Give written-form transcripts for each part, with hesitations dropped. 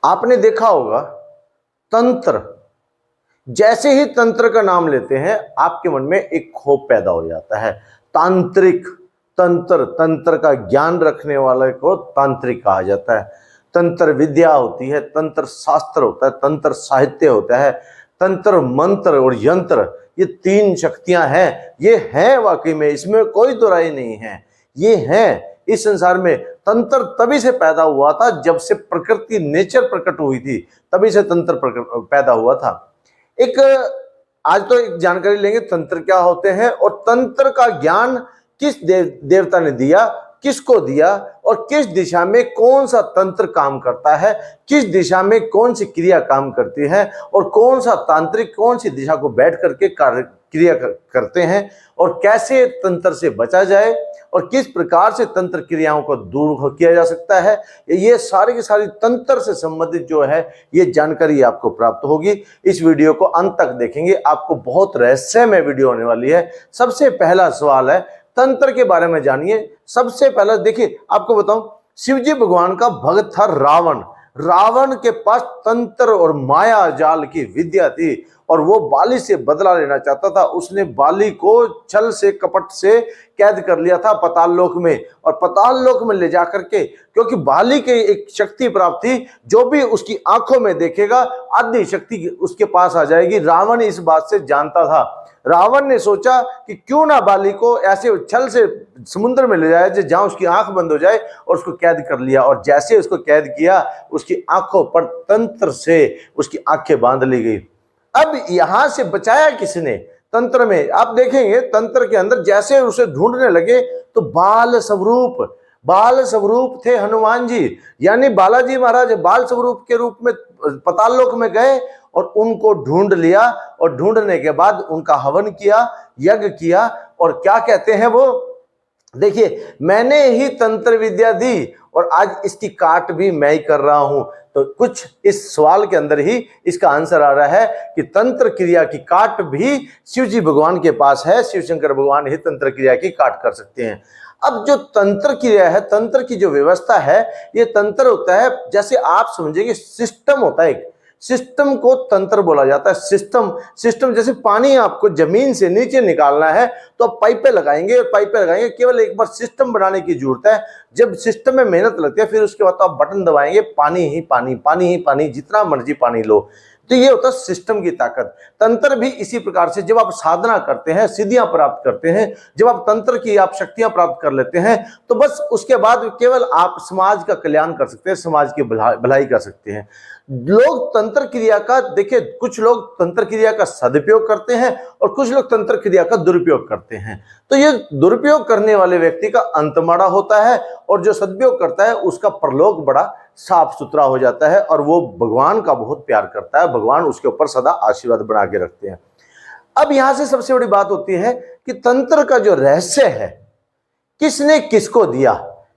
आपने देखा होगा तंत्र, जैसे ही तंत्र का नाम लेते हैं आपके मन में एक खौफ पैदा हो जाता है। तांत्रिक, तंत्र, तंत्र का ज्ञान रखने वाले को तांत्रिक कहा जाता है। तंत्र विद्या होती है, तंत्र शास्त्र होता है, तंत्र साहित्य होता है, तंत्र मंत्र और यंत्र, ये तीन शक्तियां हैं। ये हैं वाकई में, इसमें कोई दो राय नहीं है, ये हैं। इस संसार में तंत्र तभी से पैदा हुआ था जब से प्रकृति, नेचर प्रकट हुई थी, तभी से तंत्र पैदा हुआ था। एक आज तो एक जानकारी लेंगे तंत्र क्या होते हैं और तंत्र का ज्ञान किस देवता ने दिया, किसको दिया, और किस दिशा में कौन सा तंत्र काम करता है, किस दिशा में कौन सी क्रिया काम करती है, और कौन सा तांत्रिक कौन सी दिशा को बैठ करके क्रिया करते हैं, और कैसे तंत्र से बचा जाए, और किस प्रकार से तंत्र क्रियाओं को दूर किया जा सकता है। ये सारी की सारी तंत्र से संबंधित जो है ये जानकारी आपको प्राप्त होगी। इस वीडियो को अंत तक देखेंगे, आपको बहुत रहस्यमय वीडियो होने वाली है। सबसे पहला सवाल है, तंत्र के बारे में जानिए। सबसे पहला देखिए, आपको बताऊं, शिवजी भगवान का भक्त था रावण। रावण के पास तंत्र और माया जाल की विद्या थी और वो बाली से बदला लेना चाहता था। उसने बाली को छल से, कपट से कैद कर लिया था पाताल लोक में, और पाताल लोक में ले जाकर के, क्योंकि बाली के एक शक्ति प्राप्त थी, जो भी उसकी आंखों में देखेगा आधी शक्ति उसके पास आ जाएगी। रावण इस बात से जानता था। रावण ने सोचा कि क्यों ना बाली को ऐसे छल से समुद्र में ले जाया जाए जहां उसकी आंख बंद हो जाए, और उसको कैद कर लिया। और जैसे उसको कैद किया, उसकी आंखों पर तंत्र से उसकी आंखें बांध ली गई। अब यहां से बचाया किसने? तंत्र में आप देखेंगे, तंत्र के अंदर जैसे उसे ढूंढने लगे तो बाल स्वरूप थे हनुमान जी, यानी बालाजी महाराज बाल स्वरूप के रूप में पाताल लोक में गए और उनको ढूंढ लिया, और ढूंढने के बाद उनका हवन किया, यज्ञ किया। और क्या कहते हैं वो, देखिए, मैंने ही तंत्र विद्या दी और आज इसकी काट भी मैं ही कर रहा हूं। तो कुछ इस सवाल के अंदर ही इसका आंसर आ रहा है कि तंत्र क्रिया की काट भी शिवजी भगवान के पास है। शिव शंकर भगवान ही तंत्र क्रिया की काट कर सकते हैं। अब जो तंत्र क्रिया है, तंत्र की जो व्यवस्था है, ये तंत्र होता है, जैसे आप समझेंगे सिस्टम होता है, एक सिस्टम को तंत्र बोला जाता है। सिस्टम जैसे पानी आपको जमीन से नीचे निकालना है तो आप पाइपें लगाएंगे, और पाइपें लगाएंगे, केवल एक बार सिस्टम बनाने की जरूरत है। जब सिस्टम में मेहनत लगती है, फिर उसके बाद तो आप बटन दबाएंगे, पानी ही पानी, पानी ही पानी, जितना मर्जी पानी लो। तो ये होता है सिस्टम की ताकत। तंत्र भी इसी प्रकार से, जब आप साधना करते हैं, सिद्धियां प्राप्त करते हैं, जब आप तंत्र की आप शक्तियां प्राप्त कर लेते हैं, तो बस उसके बाद केवल आप समाज का कल्याण कर सकते हैं, समाज की भलाई कर सकते हैं। लोग तंत्र क्रिया का, देखिए, कुछ लोग तंत्र क्रिया का सदुपयोग करते हैं और कुछ लोग तंत्र क्रिया का दुरुपयोग करते हैं। तो ये दुरुपयोग करने वाले व्यक्ति का अंत माड़ा होता है, और जो सदुपयोग करता है उसका परलोक बड़ा साफ सुथरा हो जाता है, और वो भगवान का बहुत प्यार करता है। भगवान उसके ऊपर सदा आशीर्वाद बना के रखते हैं। अब यहां से सबसे बड़ी बात होती है कि तंत्र का जो रहस्य है, किसने किसको दिया,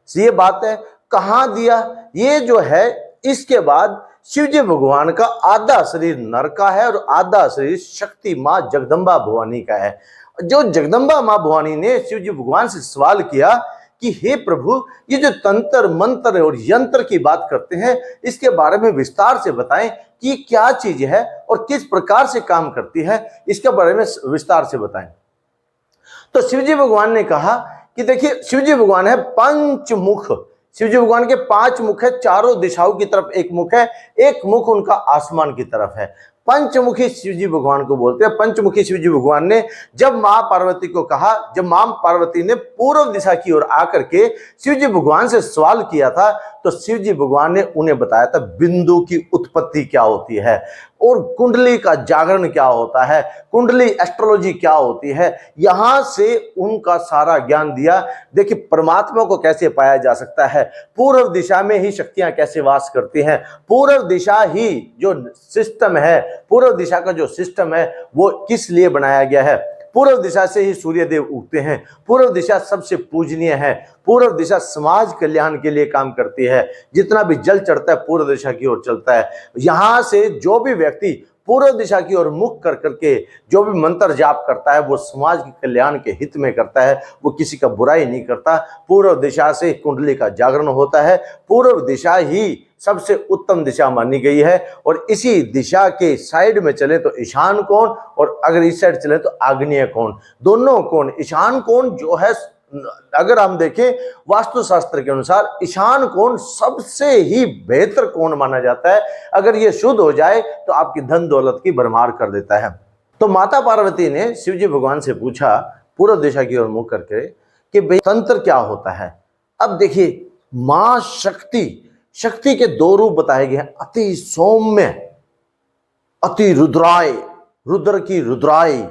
ये बात है, कहां दिया, ये जो है, इसके बाद शिवजी भगवान का आधा शरीर नर का है और आधा शरीर शक्ति मां जगदम्बा भवानी का है। जो जगदम्बा मां भवानी ने शिवजी भगवान से सवाल किया कि हे प्रभु, ये जो तंत्र मंत्र और यंत्र की बात करते हैं, इसके बारे में विस्तार से बताएं कि क्या चीज है और किस प्रकार से काम करती है, इसके बारे में विस्तार से बताएं। तो शिवजी भगवान ने कहा कि देखिए, शिवजी भगवान है पंचमुख। शिवजी भगवान के 5 मुख है, चारों दिशाओं की तरफ एक मुख है, एक मुख उनका आसमान की तरफ है। पंचमुखी शिवजी भगवान को बोलते हैं। पंचमुखी शिवजी भगवान ने जब मां पार्वती को कहा, जब मां पार्वती ने पूर्व दिशा की ओर आकर के शिवजी भगवान से सवाल किया था, तो शिवजी भगवान ने उन्हें बताया था बिंदु की उत्पत्ति क्या होती है, और कुंडली का जागरण क्या होता है, कुंडली एस्ट्रोलॉजी क्या होती है। यहां से उनका सारा ज्ञान दिया। देखिए, परमात्मा को कैसे पाया जा सकता है, पूर्व दिशा में ही शक्तियां कैसे वास करती हैं, पूर्व दिशा ही जो सिस्टम है, पूर्व दिशा का जो सिस्टम है वो किस लिए बनाया गया है। पूर्व दिशा से ही सूर्य देव उगते हैं, पूर्व दिशा सबसे पूजनीय है, पूर्व दिशा समाज कल्याण के लिए काम करती है। जितना भी जल चढ़ता है पूर्व दिशा की ओर चलता है। यहां से जो भी व्यक्ति पूर्व दिशा की ओर मुख कर करके जो भी मंत्र जाप करता है वो समाज के कल्याण के हित में करता है, वो किसी का बुराई नहीं करता। पूर्व दिशा से कुंडली का जागरण होता है। पूर्व दिशा ही सबसे उत्तम दिशा मानी गई है, और इसी दिशा के साइड में चले तो ईशान कोण, और अगर इस साइड चले तो आग्नेय कोण। दोनों कोण, ईशान कोण जो है, अगर हम देखें वास्तुशास्त्र के अनुसार ईशान कोण सबसे ही बेहतर कोण माना जाता है। अगर ये शुद्ध हो जाए तो आपकी धन दौलत की भरमार कर देता है। तो माता पार्वती ने शिवजी भगवान से पूछा पूर्व दिशा की ओर मुख करके कि भाई तंत्र क्या होता है। अब देखिए, मां शक्ति, शक्ति के दो रूप बताए गए हैं, अति सौम्य, अति रुद्राय, रुद्र की रुद्राई,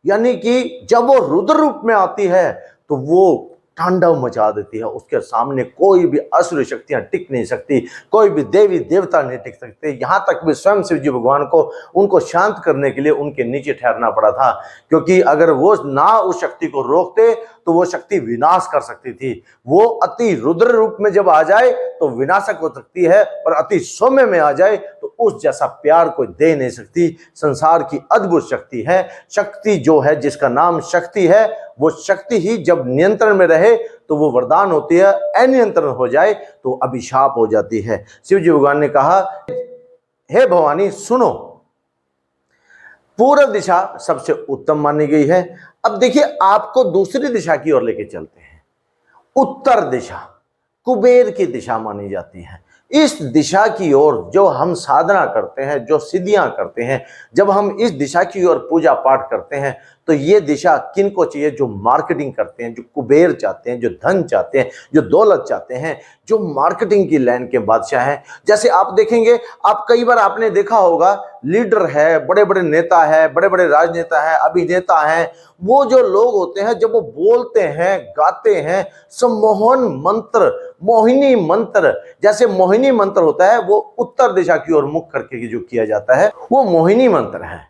यानी कि जब वो रुद्र रूप में आती है तो वो तांडव मचा देती है। उसके सामने कोई भी असुर शक्तियां टिक नहीं सकती, कोई भी देवी देवता नहीं टिक सकते। यहाँ तक भी स्वयं शिवजी भगवान को उनको शांत करने के लिए उनके नीचे ठहरना पड़ा था, क्योंकि अगर वो ना उस शक्ति को रोकते तो वो शक्ति विनाश कर सकती थी। वो अति रुद्र रूप में जब आ जाए तो विनाशक हो सकती है, और अति सौम्य में आ जाए तो उस जैसा प्यार कोई दे नहीं सकती। संसार की अद्भुत शक्ति है। शक्ति जो है, जिसका नाम शक्ति है, वो शक्ति ही जब नियंत्रण में रहे तो वो वरदान होती है, अनियंत्रण हो जाए तो अभिशाप हो जाती है। शिवजी भगवान ने कहा, हे भवानी सुनो, पूर्व दिशा सबसे उत्तम मानी गई है। अब देखिए, आपको दूसरी दिशा की ओर लेके चलते हैं। उत्तर दिशा कुबेर की दिशा मानी जाती है। इस दिशा की ओर जो हम साधना करते हैं, जो सिद्धियां करते हैं, जब हम इस दिशा की ओर पूजा पाठ करते हैं, तो ये दिशा किनको चाहिए? जो मार्केटिंग करते हैं, जो कुबेर चाहते हैं, जो धन चाहते हैं, जो दौलत चाहते हैं, जो मार्केटिंग की लाइन के बादशाह हैं। जैसे आप देखेंगे, आप कई बार आपने देखा होगा, लीडर है, बड़े बड़े नेता है, बड़े बड़े राजनेता है, अभिनेता हैं, वो जो लोग होते हैं जब वो बोलते हैं, गाते हैं, सम्मोहन मंत्र, मोहिनी मंत्र, जैसे मोहिनी मंत्र होता है वो उत्तर दिशा की ओर मुख करके जो किया जाता है वो मोहिनी मंत्र है।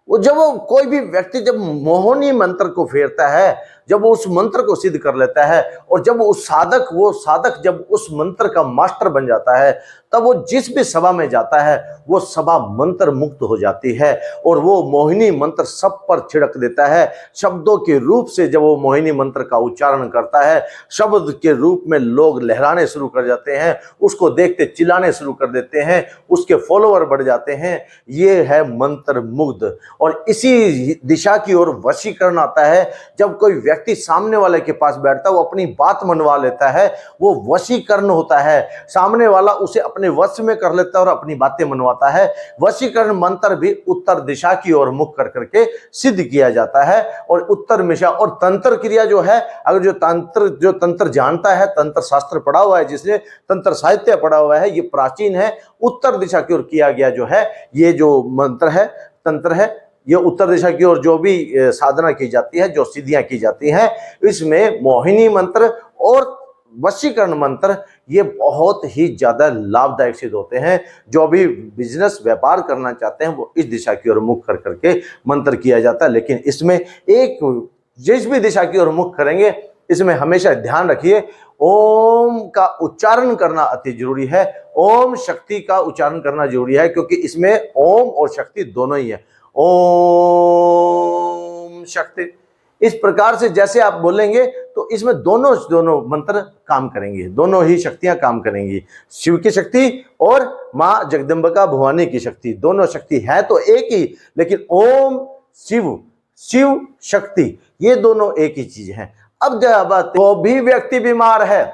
वो जब वो कोई भी व्यक्ति जब मोहिनी मंत्र को फेरता है, जब वो उस मंत्र को सिद्ध कर लेता है, और जब वो साधक जब उस मंत्र का मास्टर बन जाता है, तब वो जिस भी सभा में जाता है वो सभा मंत्र मुक्त हो जाती है, और वो मोहिनी मंत्र सब पर छिड़क देता है। शब्दों के रूप से जब वो मोहिनी मंत्र का उच्चारण करता है, शब्द के रूप में लोग लहराने शुरू कर जाते हैं, उसको देखते चिल्लाने शुरू कर देते हैं, उसके फॉलोअर बढ़ जाते हैं। ये है मंत्र मुग्ध। और इसी दिशा की ओर वशीकरण आता है। जब कोई व्यक्ति सामने वाले के पास बैठता है, वो अपनी बात मनवा लेता है, वो वशीकरण होता है। सामने वाला उसे अपने वश में कर लेता है और अपनी बातें मनवाता है। वशीकरण मंत्र भी उत्तर दिशा की ओर मुख कर करके सिद्ध किया जाता है। और उत्तर दिशा और तंत्र क्रिया जो है, अगर जो तंत्र जानता है, तंत्र शास्त्र पढ़ा हुआ है, जिसने तंत्र साहित्य पढ़ा हुआ है, ये प्राचीन है। उत्तर दिशा की ओर किया गया जो है ये जो मंत्र है, तंत्र है, ये उत्तर दिशा की ओर जो भी साधना की जाती है, जो सिद्धियां की जाती हैं, इसमें मोहिनी मंत्र और वशीकरण मंत्र ये बहुत ही ज्यादा लाभदायक सिद्ध होते हैं। जो भी बिजनेस व्यापार करना चाहते हैं वो इस दिशा की ओर मुख कर करके मंत्र किया जाता है। लेकिन इसमें एक, जिस भी दिशा की ओर मुख करेंगे, इसमें हमेशा ध्यान रखिए, ओम का उच्चारण करना अति जरूरी है। ओम शक्ति का उच्चारण करना जरूरी है, क्योंकि इसमें ओम और शक्ति दोनों ही है। ओम शक्ति, इस प्रकार से जैसे आप बोलेंगे तो इसमें दोनों मंत्र काम करेंगे, दोनों ही शक्तियां काम करेंगी। शिव की शक्ति और मां जगदम्बिका भवानी की शक्ति, दोनों शक्ति है तो एक ही, लेकिन ओम शिव, शिव शक्ति, ये दोनों एक ही चीज है। अब जब वो भी व्यक्ति बीमार है,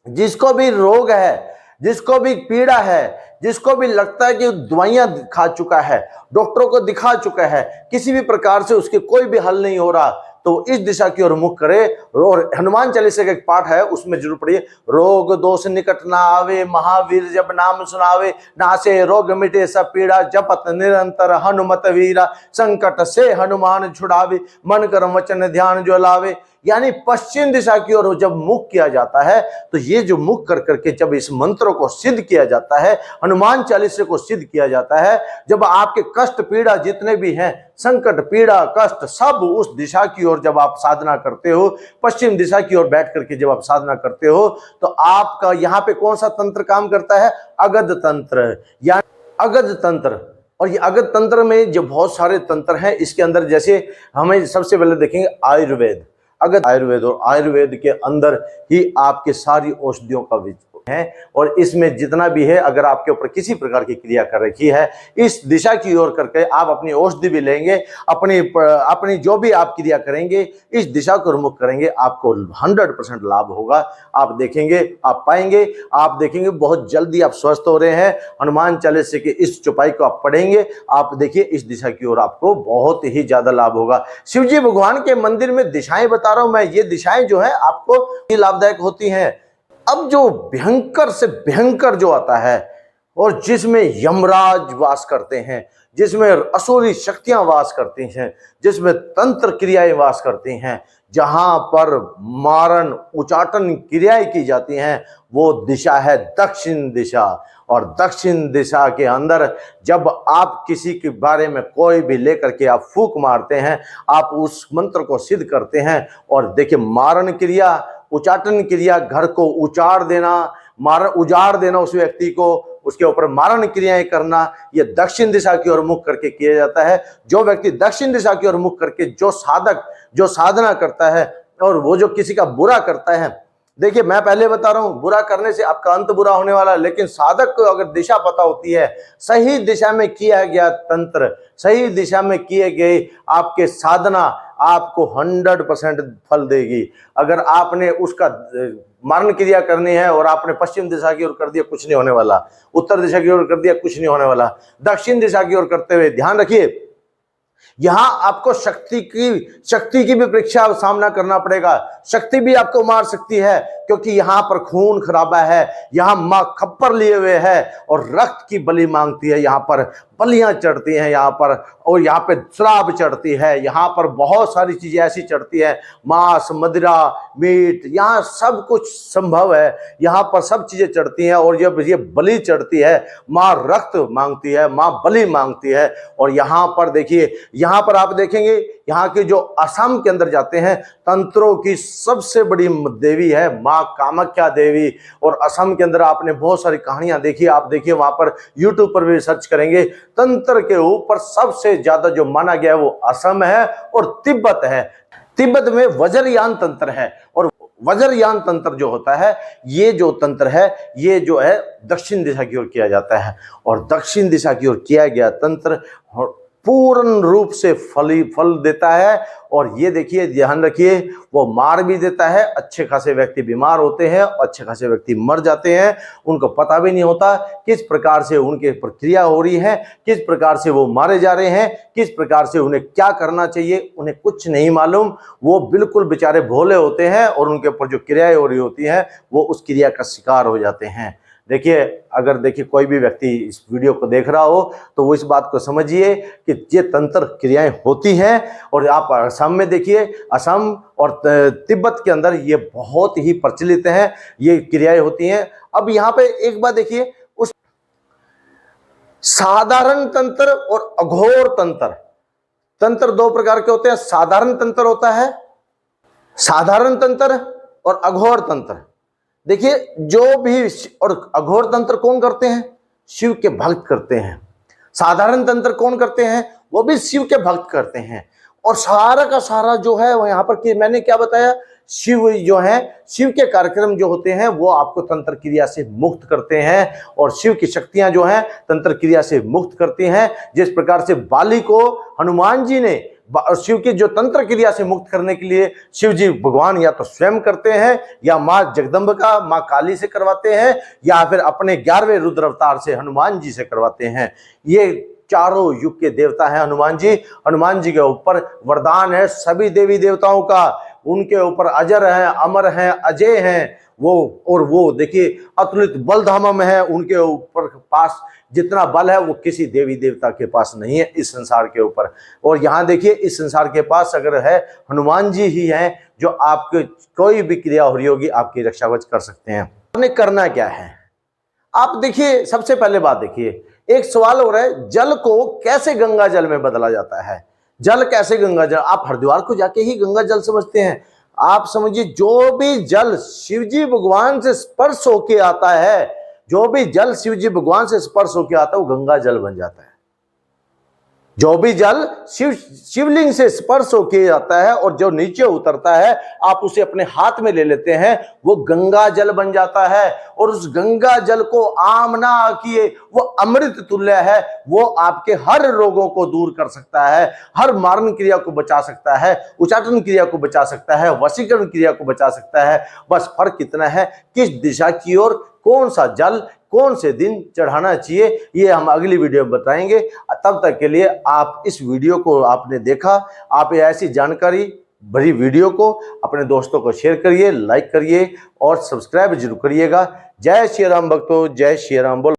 जिसको भी रोग है, जिसको भी पीड़ा है, जिसको भी लगता है कि दवाइयां खा चुका है, डॉक्टरों को दिखा चुका है, किसी भी प्रकार से उसके कोई भी हल नहीं हो रहा, तो इस दिशा की ओर मुख करे। और हनुमान चालीसा का एक पाठ है, उसमें जरूर पढ़िए, रोग दोष निकट ना आवे, महावीर जब नाम सुनावे, नासे रोग मिटे सब पीड़ा, जपत निरंतर हनुमत वीरा, संकट से हनुमान छुड़ावे, मन कर्म वचन ध्यान जो लावे। यानी पश्चिम दिशा की ओर जब मुख किया जाता है, तो ये जो मुख कर करके जब इस मंत्रों को सिद्ध किया जाता है, हनुमान चालीसा को सिद्ध किया जाता है, जब आपके कष्ट पीड़ा जितने भी हैं, संकट पीड़ा कष्ट सब उस दिशा की ओर जब आप साधना करते हो, पश्चिम दिशा की ओर बैठ करके जब आप साधना करते हो, तो आपका यहाँ पे कौन सा तंत्र काम करता है? अगध तंत्र, या अगध तंत्र। और ये अगर तंत्र में जो बहुत सारे तंत्र हैं, इसके अंदर जैसे हमें सबसे पहले देखेंगे आयुर्वेद। अगर आयुर्वेद, और आयुर्वेद के अंदर ही आपके सारी औषधियों का है, और इसमें जितना भी है, अगर आपके ऊपर किसी प्रकार की क्रिया कर रखी है, इस दिशा की ओर करके आप अपनी औषधि भी लेंगे, अपनी जो भी आप क्रिया करेंगे इस दिशा को रुख करेंगे, आपको 100% लाभ होगा। आप देखेंगे, आप पाएंगे, आप देखेंगे बहुत जल्दी आप स्वस्थ हो रहे हैं। हनुमान चालीसा के इस चौपाई को आप पढ़ेंगे, आप देखिए इस दिशा की ओर आपको बहुत ही ज्यादा लाभ होगा। शिव जी भगवान के मंदिर में दिशाएं बता रहा हूं मैं, ये दिशाएं जो है आपको लाभदायक होती हैं। अब जो भयंकर से भयंकर जो आता है, और जिसमें यमराज वास करते हैं, जिसमें असुरी शक्तियां वास करती हैं, जिसमें तंत्र क्रियाएं वास करती हैं, जहां पर मारण उचाटन क्रियाएं की जाती हैं, वो दिशा है दक्षिण दिशा। और दक्षिण दिशा के अंदर जब आप किसी के बारे में कोई भी लेकर के आप फूंक मारते हैं, आप उस मंत्र को सिद्ध करते हैं, और देखिए मारण क्रिया, उचाटन क्रिया, घर को उचाड़ देना, उजाड़ देना उस व्यक्ति को, उसके ऊपर मारण क्रियाएं करना, ये दक्षिण दिशा की ओर मुख करके किया जाता है। जो व्यक्ति दक्षिण दिशा की ओर मुख करके जो साधक जो साधना करता है, और वो जो किसी का बुरा करता है, देखिए मैं पहले बता रहा हूं, बुरा करने से आपका अंत बुरा होने वाला है, लेकिन साधक को अगर दिशा पता होती है, सही दिशा में किया गया तंत्र, सही दिशा में किए गए आपके साधना आपको 100% फल देगी। अगर आपने उसका मारण क्रिया करनी है और आपने पश्चिम दिशा की ओर कर दिया, कुछ नहीं होने वाला। उत्तर दिशा की ओर कर दिया, कुछ नहीं होने वाला। दक्षिण दिशा की ओर करते हुए ध्यान रखिए, यहां आपको शक्ति की भी परीक्षा सामना करना पड़ेगा। शक्ति भी आपको मार सकती है, क्योंकि यहां पर खून खराबा है, यहां मां खप्पर लिए हुए है और रक्त की बलि मांगती है, यहां पर बलियां चढ़ती हैं यहां पर, और यहां पे श्राप चढ़ती है, यहां पर बहुत सारी चीजें ऐसी चढ़ती है, मांस, मदिरा, मीट, यहां सब कुछ संभव है, यहां पर सब चीजें चढ़ती हैं। और जब ये बलि चढ़ती है, मां रक्त मांगती है, मां बलि मांगती है। और यहां पर देखिए, यहां पर आप देखेंगे, यहाँ के जो असम के अंदर जाते हैं, तंत्रों की सबसे बड़ी देवी है मां कामाख्या देवी। और असम के अंदर आपने बहुत सारी कहानियां देखी, आप देखिए वहां पर यूट्यूब पर भी सर्च करेंगे, तंत्र के ऊपर सबसे ज्यादा जो माना गया है वो असम है और तिब्बत है। तिब्बत में वज्रयान तंत्र है, और वज्रयान तंत्र जो होता है, ये जो तंत्र है, ये जो है दक्षिण दिशा की ओर किया जाता है। और दक्षिण दिशा की ओर किया गया तंत्र पूर्ण रूप से फल देता है। और ये देखिए, ध्यान रखिए, वो मार भी देता है। अच्छे खासे व्यक्ति बीमार होते हैं, अच्छे खासे व्यक्ति मर जाते हैं, उनको पता भी नहीं होता किस प्रकार से उनके प्रक्रिया हो रही है, किस प्रकार से वो मारे जा रहे हैं, किस प्रकार से उन्हें क्या करना चाहिए, उन्हें कुछ नहीं मालूम। वो बिल्कुल बेचारे भोले होते हैं, और उनके ऊपर जो क्रियाएं हो रही होती हैं, वो उस क्रिया का शिकार हो जाते हैं। देखिए, अगर देखिए कोई भी व्यक्ति इस वीडियो को देख रहा हो, तो वो इस बात को समझिए कि ये तंत्र क्रियाएं होती हैं। और आप असम में देखिए, असम और तिब्बत के अंदर ये बहुत ही प्रचलित हैं, ये क्रियाएं होती हैं। अब यहाँ पे एक बात देखिए, उस साधारण तंत्र और अघोर तंत्र दो प्रकार के होते हैं। साधारण तंत्र होता है, साधारण तंत्र और अघोर तंत्र। देखिए, जो भी और अघोर तंत्र कौन करते हैं? शिव के भक्त करते हैं। साधारण तंत्र कौन करते हैं? वो भी शिव के भक्त करते हैं। और सारा का सारा जो है वो यहाँ पर कि मैंने क्या बताया, शिव जो है, शिव के कार्यक्रम जो होते हैं वो आपको तंत्र क्रिया से मुक्त करते हैं, और शिव की शक्तियां जो हैं तंत्र क्रिया से मुक्त करती हैं। जिस प्रकार से बाली को हनुमान जी ने शिव की जो तंत्र क्रिया से मुक्त करने के लिए शिव जी भगवान या तो स्वयं करते हैं, या मां जगदम्बिका मां काली से करवाते हैं, या फिर अपने 11वें रुद्र अवतार से हनुमान जी से करवाते हैं। ये चारों युग के देवता हैं हनुमान जी। हनुमान जी के ऊपर वरदान है सभी देवी देवताओं का, उनके ऊपर अजर हैं, अमर हैं, अजय हैं वो। और वो देखिए अतुलित बल धामा में है, उनके ऊपर पास जितना बल है वो किसी देवी देवता के पास नहीं है इस संसार के ऊपर। और यहाँ देखिए, इस संसार के पास अगर है, हनुमान जी ही हैं जो आपके कोई भी क्रिया हो रही होगी आपकी रक्षा कवच कर सकते हैं। आपने करना क्या है, आप देखिए, सबसे पहले बात देखिए, एक सवाल हो रहा है, जल को कैसे गंगा जल में बदला जाता है? जल कैसे गंगा जल? आप हरिद्वार को जाके ही गंगा जल समझते हैं। आप समझिए, जो भी जल शिवजी भगवान से स्पर्श होके आता है, जो भी जल शिवजी भगवान से स्पर्श होके आता है, वो गंगा जल बन जाता है। जो भी जल शिवलिंग से स्पर्श होके जाता है और जो नीचे उतरता है, आप उसे अपने हाथ में ले लेते हैं, वो गंगा जल बन जाता है। और उस गंगा जल को आमना किए, वो अमृत तुल्य है। वो आपके हर रोगों को दूर कर सकता है, हर मारण क्रिया को बचा सकता है, उच्चाटन क्रिया को बचा सकता है, वशीकरण क्रिया को बचा सकता है। बस फर्क इतना है किस दिशा की ओर कौन सा जल कौन से दिन चढ़ाना चाहिए, ये हम अगली वीडियो में बताएंगे। तब तक के लिए आप इस वीडियो को आपने देखा, आप ऐसी जानकारी भरी वीडियो को अपने दोस्तों को शेयर करिए, लाइक करिए और सब्सक्राइब जरूर करिएगा। जय श्री राम भक्तों, जय श्री राम बोल।